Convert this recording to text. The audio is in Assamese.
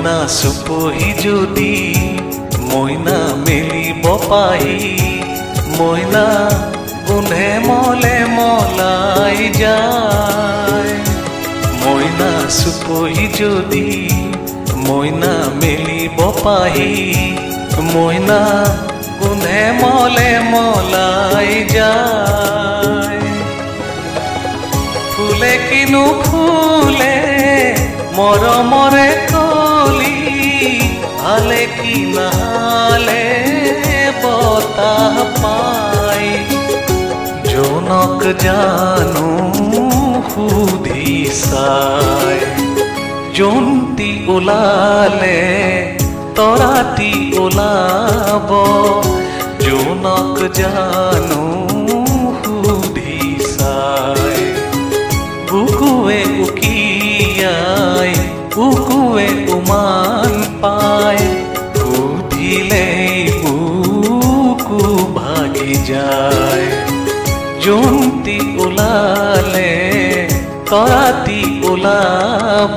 মইনা চুপহি যদি মইনা মেলিব পাহি মইনা গোন্ধে মলে মলাই যায় মইনা চুপহি যদি মইনা মেলিব পাহি মইনা গোন্ধে মলে মলাই যায় ফুলে কিনো ফুলে মৰমৰে কলি আলে কি নালে বতাহ পাই জনক জানো সুধি চাই জন্তি ওলালে তৰাতি ওলাব জনক জানো সুধি চাই বুকুৱে উকিয়াই বুকুৱে উমান পাই সুধিলেই বুকু ভাগি যায় জন্তি ওলালে তৰাতি ওলাব।